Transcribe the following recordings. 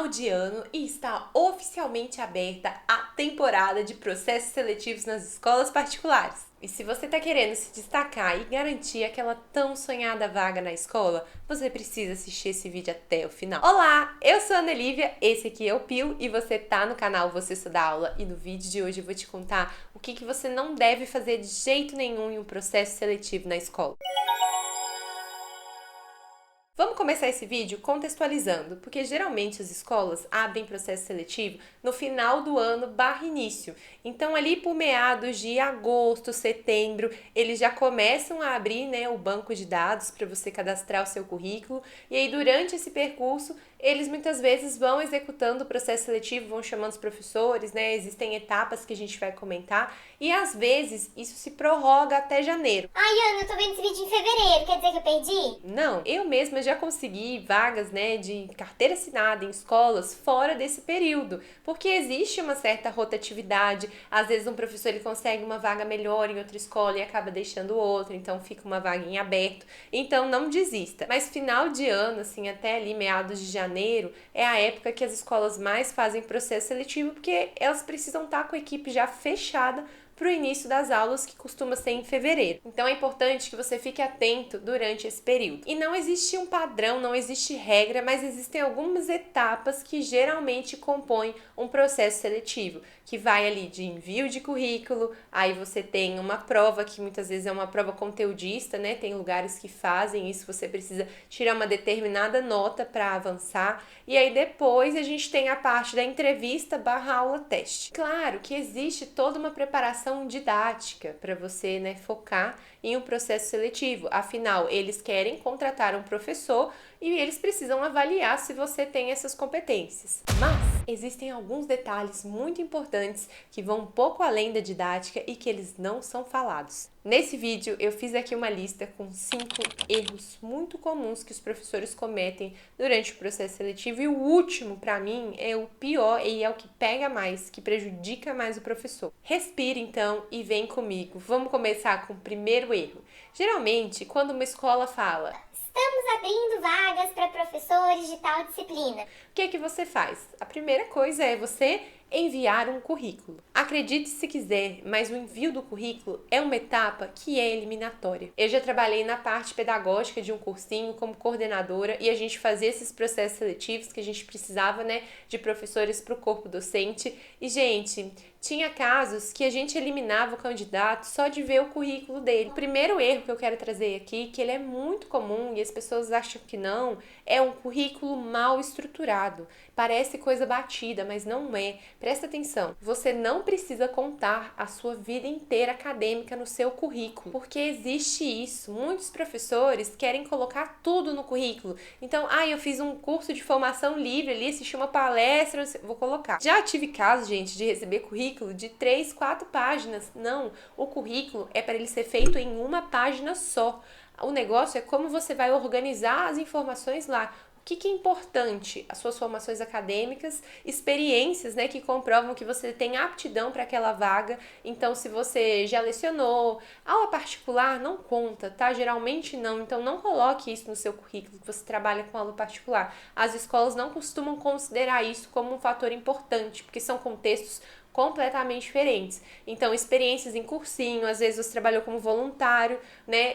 final de ano e está oficialmente aberta a temporada de processos seletivos nas escolas particulares. E se você está querendo se destacar e garantir aquela tão sonhada vaga na escola, você precisa assistir esse vídeo até o final. Olá, eu sou a Ana Lívia, esse aqui é o Pio e você tá no canal Você Estuda Aula, e no vídeo de hoje eu vou te contar o que você não deve fazer de jeito nenhum em um processo seletivo na escola. Vamos começar esse vídeo contextualizando, porque geralmente as escolas abrem processo seletivo no final do ano / início. Então ali por meados de agosto, setembro, eles já começam a abrir, o banco de dados para você cadastrar o seu currículo. E aí durante esse percurso, eles muitas vezes vão executando o processo seletivo, vão chamando os professores, existem etapas que a gente vai comentar. E às vezes isso se prorroga até janeiro. Ai, Ana, eu tô vendo esse vídeo em fevereiro, quer dizer que eu perdi? Não, eu mesma já consegui vagas, de carteira assinada em escolas fora desse período, porque existe uma certa rotatividade. Às vezes um professor ele consegue uma vaga melhor em outra escola e acaba deixando outra, então fica uma vaga em aberto. Então não desista. Mas final de ano, assim, até ali meados de janeiro, é a época que as escolas mais fazem processo seletivo, porque elas precisam estar com a equipe já fechada para o início das aulas, que costuma ser em fevereiro. Então é importante que você fique atento durante esse período. E não existe um padrão, não existe regra, mas existem algumas etapas que geralmente compõem um processo seletivo, que vai ali de envio de currículo, aí você tem uma prova, que muitas vezes é uma prova conteudista, tem lugares que fazem isso, você precisa tirar uma determinada nota para avançar, e aí depois a gente tem a parte da entrevista / aula teste. Claro que existe toda uma preparação didática para você, focar em um processo seletivo. Afinal, eles querem contratar um professor e eles precisam avaliar se você tem essas competências. Mas existem alguns detalhes muito importantes que vão um pouco além da didática e que eles não são falados. Nesse vídeo eu fiz aqui uma lista com 5 erros muito comuns que os professores cometem durante o processo seletivo, e o último, para mim, é o pior e é o que pega mais, que prejudica mais o professor. Respira então e vem comigo. Vamos começar com o primeiro erro. Geralmente, quando uma escola fala: estamos abrindo vagas para professores de tal disciplina, o que você faz? A primeira coisa é você enviar um currículo. Acredite se quiser, mas o envio do currículo é uma etapa que é eliminatória. Eu já trabalhei na parte pedagógica de um cursinho como coordenadora, e a gente fazia esses processos seletivos que a gente precisava, de professores para o corpo docente. E, gente, tinha casos que a gente eliminava o candidato só de ver o currículo dele. O primeiro erro que eu quero trazer aqui, que ele é muito comum e as pessoas acham que não, é um currículo mal estruturado. Parece coisa batida, mas não é. Presta atenção, você não precisa contar a sua vida inteira acadêmica no seu currículo, porque existe isso. Muitos professores querem colocar tudo no currículo. Então, eu fiz um curso de formação livre ali, assisti uma palestra, vou colocar. Já tive casos, gente, de receber currículo de 3, 4 páginas. Não, o currículo é para ele ser feito em uma página só. O negócio é como você vai organizar as informações lá. O que é importante? As suas formações acadêmicas, experiências, que comprovam que você tem aptidão para aquela vaga. Então, se você já lecionou, aula particular não conta, tá? Geralmente não. Então, não coloque isso no seu currículo, que você trabalha com aula particular. As escolas não costumam considerar isso como um fator importante, porque são contextos completamente diferentes. Então, experiências em cursinho, às vezes você trabalhou como voluntário,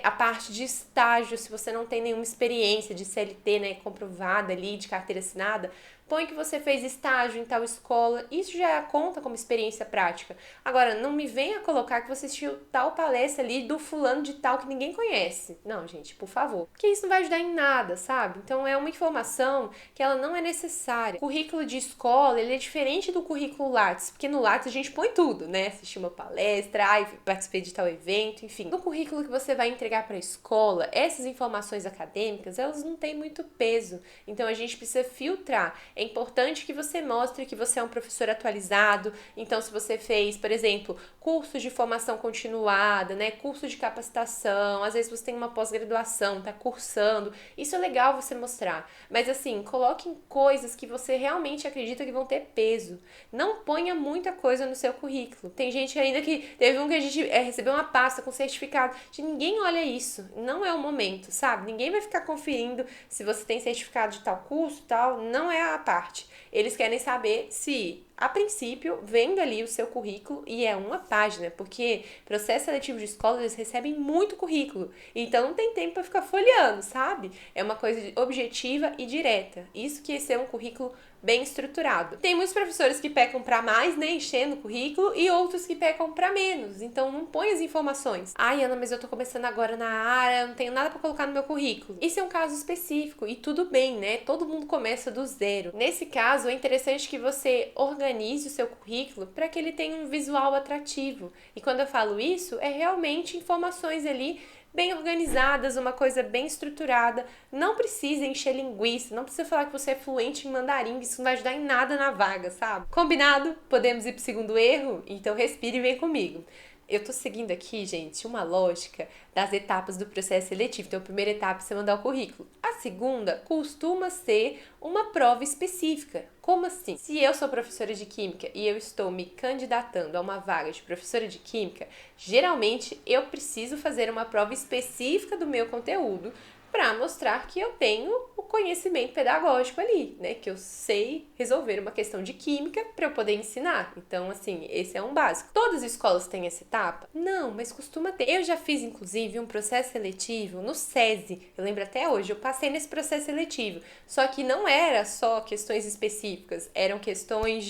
a parte de estágio, se você não tem nenhuma experiência de CLT, comprovada ali, de carteira assinada, põe que você fez estágio em tal escola, isso já conta como experiência prática. Agora, não me venha colocar que você assistiu tal palestra ali do fulano de tal que ninguém conhece. Não, gente, por favor. Porque isso não vai ajudar em nada, sabe? Então, é uma informação que ela não é necessária. O currículo de escola, ele é diferente do currículo Lattes, porque no Lattes a gente põe tudo, Assistir uma palestra, participei de tal evento, enfim. No currículo que você vai entregar para a escola, essas informações acadêmicas, elas não têm muito peso. Então, a gente precisa filtrar. É importante que você mostre que você é um professor atualizado. Então, se você fez, por exemplo, cursos de formação continuada, curso de capacitação, às vezes você tem uma pós-graduação, está cursando, isso é legal você mostrar. Mas assim, coloque coisas que você realmente acredita que vão ter peso. Não ponha muita coisa no seu currículo. Tem gente ainda que, teve um que a gente recebeu uma pasta com certificado. Ninguém olha isso, não é o momento, sabe? Ninguém vai ficar conferindo se você tem certificado de tal curso e tal, não é a parte. Eles querem saber se, a princípio, vendo ali o seu currículo, e é uma página, porque processo seletivo de escola, eles recebem muito currículo, então não tem tempo para ficar folheando, sabe? É uma coisa objetiva e direta. Isso que é ser um currículo bem estruturado. Tem muitos professores que pecam para mais, né, enchendo o currículo, e outros que pecam para menos, então não põe as informações. Ai, Ana, mas eu tô começando agora na área, eu não tenho nada para colocar no meu currículo. Isso é um caso específico, e tudo bem, né? Todo mundo começa do zero. Nesse caso, é interessante que você organize o seu currículo para que ele tenha um visual atrativo. E quando eu falo isso, é realmente informações ali bem organizadas, uma coisa bem estruturada. Não precisa encher linguiça, não precisa falar que você é fluente em mandarim, isso não vai ajudar em nada na vaga, sabe? Combinado? Podemos ir pro segundo erro? Então respire e vem comigo. Eu tô seguindo aqui, gente, uma lógica das etapas do processo seletivo. Então, a primeira etapa é você mandar o currículo. A segunda costuma ser uma prova específica. Como assim? Se eu sou professora de química e eu estou me candidatando a uma vaga de professora de química, geralmente eu preciso fazer uma prova específica do meu conteúdo para mostrar que eu tenho o conhecimento pedagógico ali, né? Que eu sei resolver uma questão de química para eu poder ensinar. Então, assim, esse é um básico. Todas as escolas têm essa etapa? Não, mas costuma ter. Eu já fiz, inclusive, um processo seletivo no SESI. Eu lembro até hoje, eu passei nesse processo seletivo. Só que não era só questões específicas, eram questões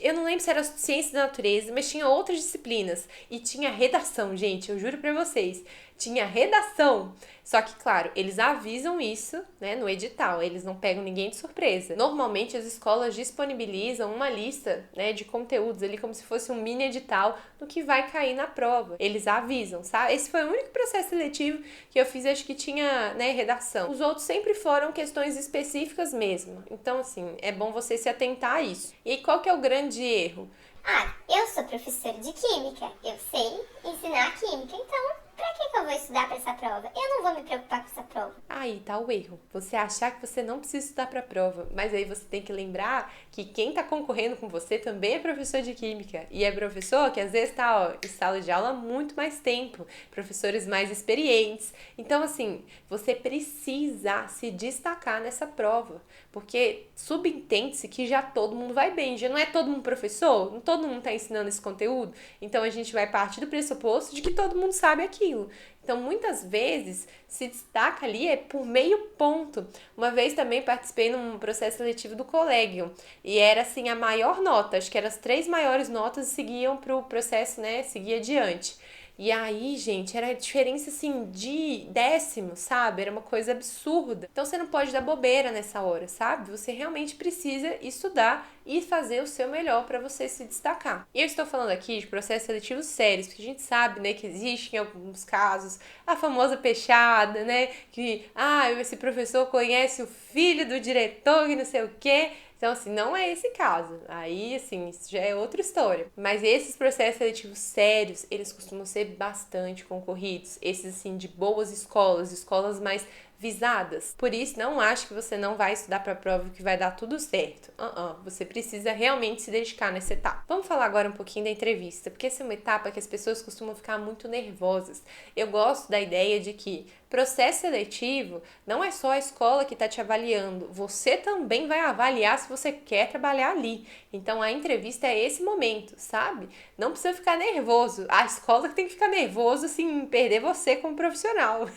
eu não lembro se era ciência da natureza, mas tinha outras disciplinas. E tinha redação, gente, eu juro pra vocês. Tinha redação. Só que, claro, eles avisam isso, né, no edital. Eles não pegam ninguém de surpresa. Normalmente, as escolas disponibilizam uma lista, né, de conteúdos ali, como se fosse um mini edital do que vai cair na prova. Eles avisam, sabe? Esse foi o único processo seletivo que eu fiz, acho que tinha, né, redação. Os outros sempre foram questões específicas mesmo. Então, assim, é bom você se atentar a isso. E qual que é o grande erro? Eu sou professora de química, eu sei ensinar química, então pra que eu vou estudar pra essa prova? Eu não vou me preocupar com essa prova. Aí tá o erro. Você achar que você não precisa estudar pra prova, mas aí você tem que lembrar que quem tá concorrendo com você também é professor de química. E é professor que às vezes tá, em sala de aula há muito mais tempo, professores mais experientes. Então, assim, você precisa se destacar nessa prova, porque subentende-se que já todo mundo vai bem. Já não é todo mundo professor? Não todo mundo tá ensinando esse conteúdo? Então, a gente vai partir do pressuposto de que todo mundo sabe aquilo. Então, muitas vezes, se destaca ali por meio ponto. Uma vez também participei num processo seletivo do colégio. E era, assim, a maior nota. Acho que eram as 3 maiores notas e seguiam para o processo, né? Seguia adiante. E aí, gente, era a diferença, assim, de décimos, sabe? Era uma coisa absurda. Então, você não pode dar bobeira nessa hora, sabe? Você realmente precisa estudar e fazer o seu melhor para você se destacar. E eu estou falando aqui de processos seletivos sérios, porque a gente sabe, né, que existe em alguns casos a famosa peixada, né? Que, esse professor conhece o filho do diretor e não sei o quê. Então, assim, não é esse caso. Aí, assim, isso já é outra história. Mas esses processos seletivos sérios, eles costumam ser bastante concorridos. Esses, assim, de boas escolas mais visadas. Por isso, não acho que você não vai estudar para a prova que vai dar tudo certo. Você precisa realmente se dedicar nessa etapa. Vamos falar agora um pouquinho da entrevista, porque essa é uma etapa que as pessoas costumam ficar muito nervosas. Eu gosto da ideia de que processo seletivo não é só a escola que está te avaliando, você também vai avaliar se você quer trabalhar ali. Então, a entrevista é esse momento, sabe? Não precisa ficar nervoso. A escola que tem que ficar nervoso, assim, perder você como profissional.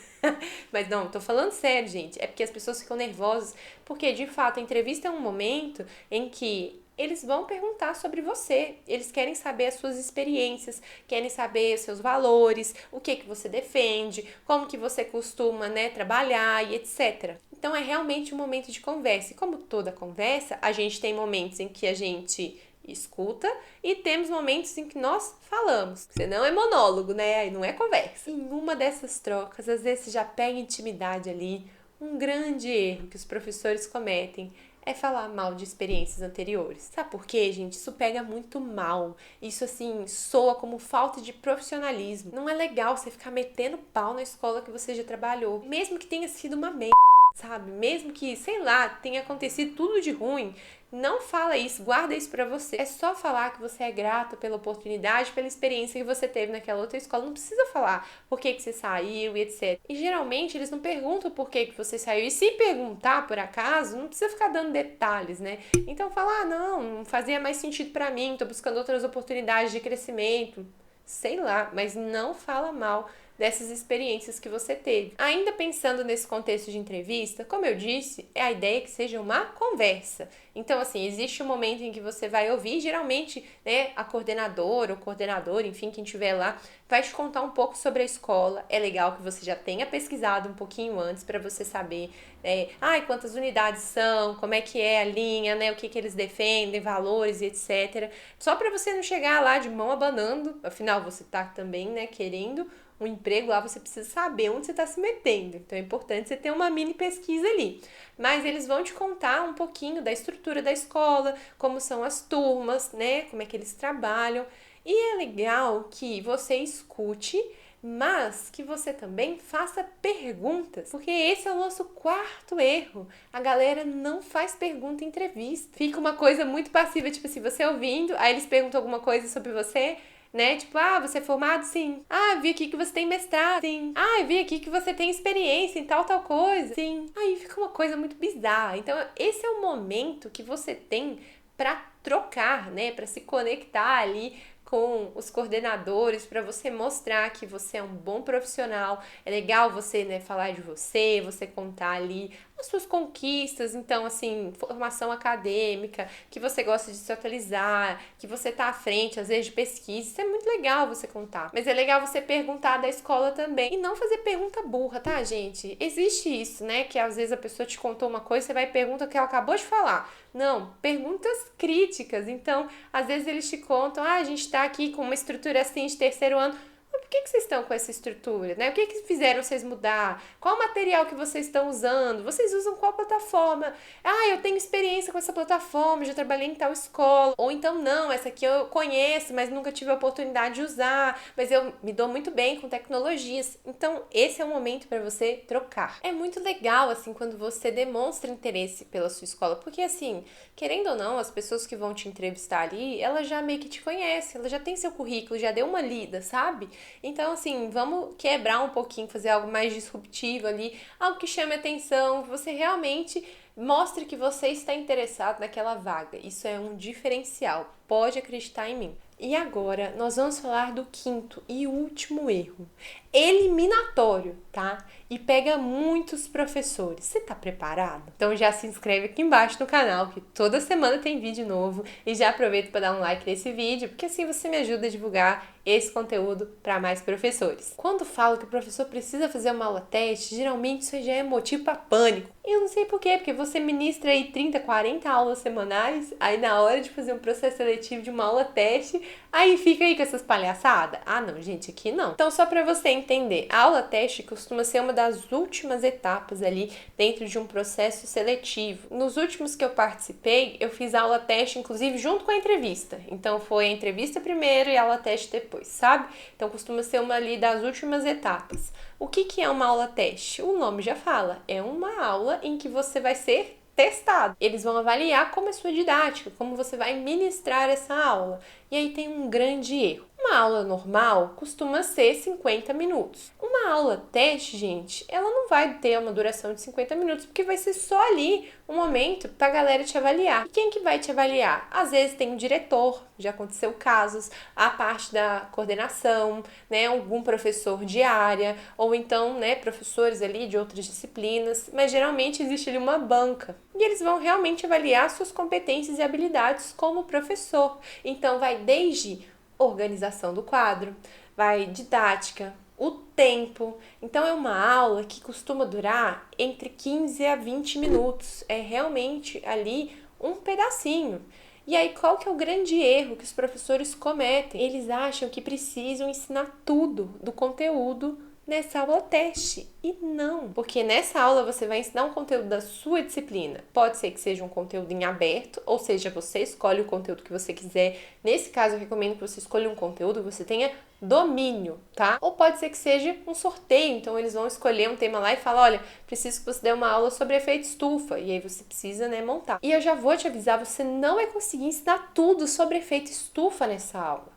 Mas não, tô falando sério, gente. É porque as pessoas ficam nervosas, porque de fato a entrevista é um momento em que eles vão perguntar sobre você. Eles querem saber as suas experiências, querem saber os seus valores, o que você defende, como que você costuma, né, trabalhar e etc. Então é realmente um momento de conversa. E como toda conversa, a gente tem momentos em que a gente escuta e temos momentos em que nós falamos. Senão é monólogo, né? Aí não é conversa. Em uma dessas trocas, às vezes você já pega intimidade ali. Um grande erro que os professores cometem é falar mal de experiências anteriores. Sabe por quê, gente? Isso pega muito mal. Isso, assim, soa como falta de profissionalismo. Não é legal você ficar metendo pau na escola que você já trabalhou. Mesmo que tenha sido uma merda, sabe? Mesmo que, sei lá, tenha acontecido tudo de ruim. Não fala isso, guarda isso pra você. É só falar que você é grato pela oportunidade, pela experiência que você teve naquela outra escola. Não precisa falar por que você saiu e etc. E geralmente eles não perguntam por que você saiu. E se perguntar por acaso, não precisa ficar dando detalhes, né? Então fala, não fazia mais sentido pra mim, tô buscando outras oportunidades de crescimento. Sei lá, mas não fala mal dessas experiências que você teve. Ainda pensando nesse contexto de entrevista, como eu disse, é a ideia que seja uma conversa. Então, assim, existe um momento em que você vai ouvir, geralmente, né, a coordenadora ou coordenador, enfim, quem estiver lá, vai te contar um pouco sobre a escola. É legal que você já tenha pesquisado um pouquinho antes para você saber, quantas unidades são, como é que é a linha, né, o que eles defendem, valores e etc. Só para você não chegar lá de mão abanando, afinal, você tá também, né, querendo um emprego lá, você precisa saber onde você está se metendo. Então é importante você ter uma mini pesquisa ali. Mas eles vão te contar um pouquinho da estrutura da escola, como são as turmas, né? Como é que eles trabalham. E é legal que você escute, mas que você também faça perguntas, porque esse é o nosso quarto erro. A galera não faz pergunta em entrevista. Fica uma coisa muito passiva, tipo assim, você ouvindo, aí eles perguntam alguma coisa sobre você, né? Tipo, você é formado? Sim. Vi aqui que você tem mestrado? Sim. Vi aqui que você tem experiência em tal coisa? Sim. Aí fica uma coisa muito bizarra. Então, esse é o momento que você tem para trocar, né? Para se conectar ali com os coordenadores, para você mostrar que você é um bom profissional. É legal você, né, falar de você contar ali as suas conquistas, então, assim, formação acadêmica, que você gosta de se atualizar, que você tá à frente, às vezes, de pesquisa. Isso é muito legal você contar. Mas é legal você perguntar da escola também. E não fazer pergunta burra, tá, gente? Existe isso, né? Que às vezes a pessoa te contou uma coisa, você vai e pergunta o que ela acabou de falar. Não, perguntas críticas. Então, às vezes eles te contam, a gente tá aqui com uma estrutura assim de terceiro ano. Mas por que vocês estão com essa estrutura, né? O que fizeram vocês mudar? Qual material que vocês estão usando? Vocês usam qual plataforma? Eu tenho experiência com essa plataforma, já trabalhei em tal escola. Ou então, não, essa aqui eu conheço, mas nunca tive a oportunidade de usar. Mas eu me dou muito bem com tecnologias. Então, esse é o momento para você trocar. É muito legal, assim, quando você demonstra interesse pela sua escola. Porque, assim, querendo ou não, as pessoas que vão te entrevistar ali, elas já meio que te conhecem. Elas já têm seu currículo, já deu uma lida, sabe? Então, assim, vamos quebrar um pouquinho, fazer algo mais disruptivo ali, algo que chame atenção, que você realmente mostre que você está interessado naquela vaga. Isso é um diferencial, pode acreditar em mim. E agora, nós vamos falar do quinto e último erro. Eliminatório, tá? E pega muitos professores. Você tá preparado? Então já se inscreve aqui embaixo no canal, que toda semana tem vídeo novo. E já aproveita para dar um like nesse vídeo, porque assim você me ajuda a divulgar esse conteúdo para mais professores. Quando falo que o professor precisa fazer uma aula teste, geralmente isso já é motivo para pânico. E eu não sei por quê, porque você ministra aí 30, 40 aulas semanais, aí na hora de fazer um processo seletivo de uma aula teste, aí fica aí com essas palhaçadas. Não, gente, aqui não. Então, só para você entender, a aula teste costuma ser uma das últimas etapas ali dentro de um processo seletivo. Nos últimos que eu participei, eu fiz a aula teste, inclusive, junto com a entrevista. Então, foi a entrevista primeiro e a aula teste depois, sabe? Então, costuma ser uma ali das últimas etapas. O que é uma aula teste? O nome já fala, é uma aula em que você vai ser testado. Eles vão avaliar como é sua didática, como você vai ministrar essa aula. E aí tem um grande erro. Uma aula normal costuma ser 50 minutos. Uma aula teste, gente, ela não vai ter uma duração de 50 minutos, porque vai ser só ali um momento pra galera te avaliar. E quem que vai te avaliar? Às vezes tem um diretor, já aconteceu casos, a parte da coordenação, né, algum professor de área, ou então, né, professores ali de outras disciplinas, mas geralmente existe ali uma banca. E eles vão realmente avaliar suas competências e habilidades como professor. Então, vai desde organização do quadro, vai didática, o tempo. Então, é uma aula que costuma durar entre 15 a 20 minutos. É realmente ali um pedacinho. E aí, qual que é o grande erro que os professores cometem? Eles acham que precisam ensinar tudo do conteúdo nessa aula teste. E não, porque nessa aula você vai ensinar um conteúdo da sua disciplina. Pode ser que seja um conteúdo em aberto, ou seja, você escolhe o conteúdo que você quiser. Nesse caso, eu recomendo que você escolha um conteúdo que você tenha domínio, tá? Ou pode ser que seja um sorteio, então eles vão escolher um tema lá e falar, olha, preciso que você dê uma aula sobre efeito estufa, e aí você precisa, né, montar. E eu já vou te avisar, você não vai conseguir ensinar tudo sobre efeito estufa nessa aula.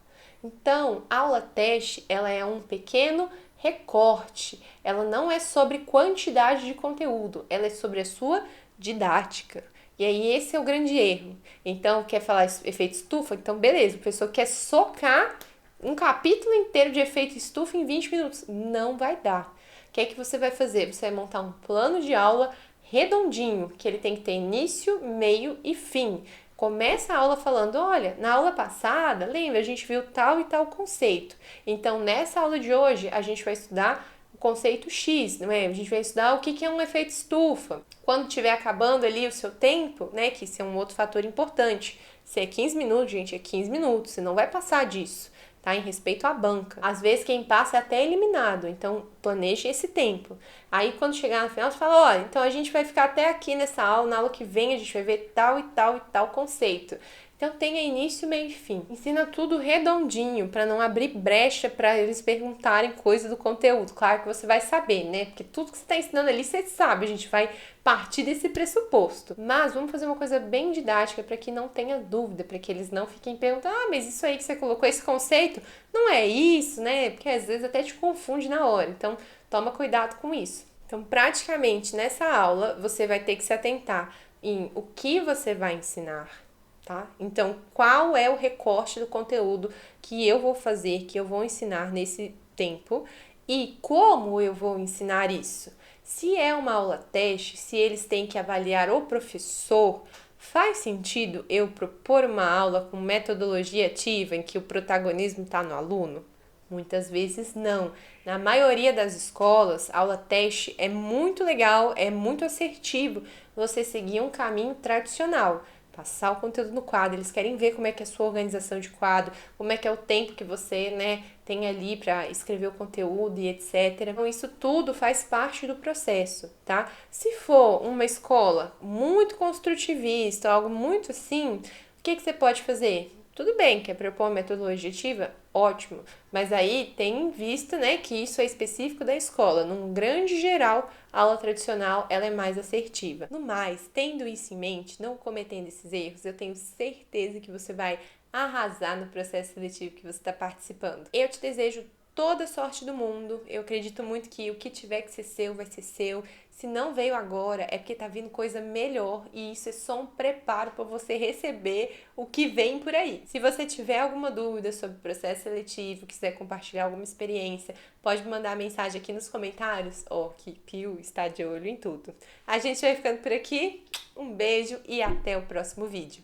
Então, a aula teste, ela é um pequeno recorte, ela não é sobre quantidade de conteúdo, ela é sobre a sua didática. E aí esse é o grande erro. Então, quer falar efeito estufa? Então, beleza, o professor quer socar um capítulo inteiro de efeito estufa em 20 minutos. Não vai dar. O que é que você vai fazer? Você vai montar um plano de aula redondinho, que ele tem que ter início, meio e fim. Começa a aula falando, olha, na aula passada, lembra, a gente viu tal e tal conceito. Então, nessa aula de hoje, a gente vai estudar o conceito X, não é? A gente vai estudar o que é um efeito estufa. Quando estiver acabando ali o seu tempo, né, que isso é um outro fator importante. Se é 15 minutos, gente, é 15 minutos, você não vai passar disso. Tá? Em respeito à banca. Às vezes quem passa é até eliminado, então planeje esse tempo. Aí quando chegar no final você fala, olha, então a gente vai ficar até aqui nessa aula, na aula que vem a gente vai ver tal e tal e tal conceito. Então tenha início, meio e fim. Ensina tudo redondinho, para não abrir brecha para eles perguntarem coisa do conteúdo. Claro que você vai saber, né? Porque tudo que você está ensinando ali você sabe, a gente vai partir desse pressuposto. Mas vamos fazer uma coisa bem didática para que não tenha dúvida, para que eles não fiquem perguntando, mas isso aí que você colocou, esse conceito, não é isso, né? Porque às vezes até te confunde na hora. Então toma cuidado com isso. Então praticamente nessa aula você vai ter que se atentar em o que você vai ensinar. Tá? Então, qual é o recorte do conteúdo que eu vou fazer, que eu vou ensinar nesse tempo e como eu vou ensinar isso? Se é uma aula teste, se eles têm que avaliar o professor, faz sentido eu propor uma aula com metodologia ativa em que o protagonismo está no aluno? Muitas vezes não. Na maioria das escolas, a aula teste é muito legal, é muito assertivo você seguir um caminho tradicional. Passar o conteúdo no quadro, eles querem ver como é que é a sua organização de quadro, como é que é o tempo que você, né, tem ali para escrever o conteúdo e etc. Então, isso tudo faz parte do processo, tá? Se for uma escola muito construtivista, algo muito assim, o que você pode fazer? Tudo bem, quer propor uma metodologia ativa? Ótimo, mas aí tem em vista, né, que isso é específico da escola. Num grande geral, a aula tradicional ela é mais assertiva. No mais, tendo isso em mente, não cometendo esses erros, eu tenho certeza que você vai arrasar no processo seletivo que você está participando. Eu te desejo toda a sorte do mundo. Eu acredito muito que o que tiver que ser seu, vai ser seu. Se não veio agora, é porque tá vindo coisa melhor e isso é só um preparo para você receber o que vem por aí. Se você tiver alguma dúvida sobre o processo seletivo, quiser compartilhar alguma experiência, pode me mandar mensagem aqui nos comentários. Que Pio está de olho em tudo. A gente vai ficando por aqui. Um beijo e até o próximo vídeo.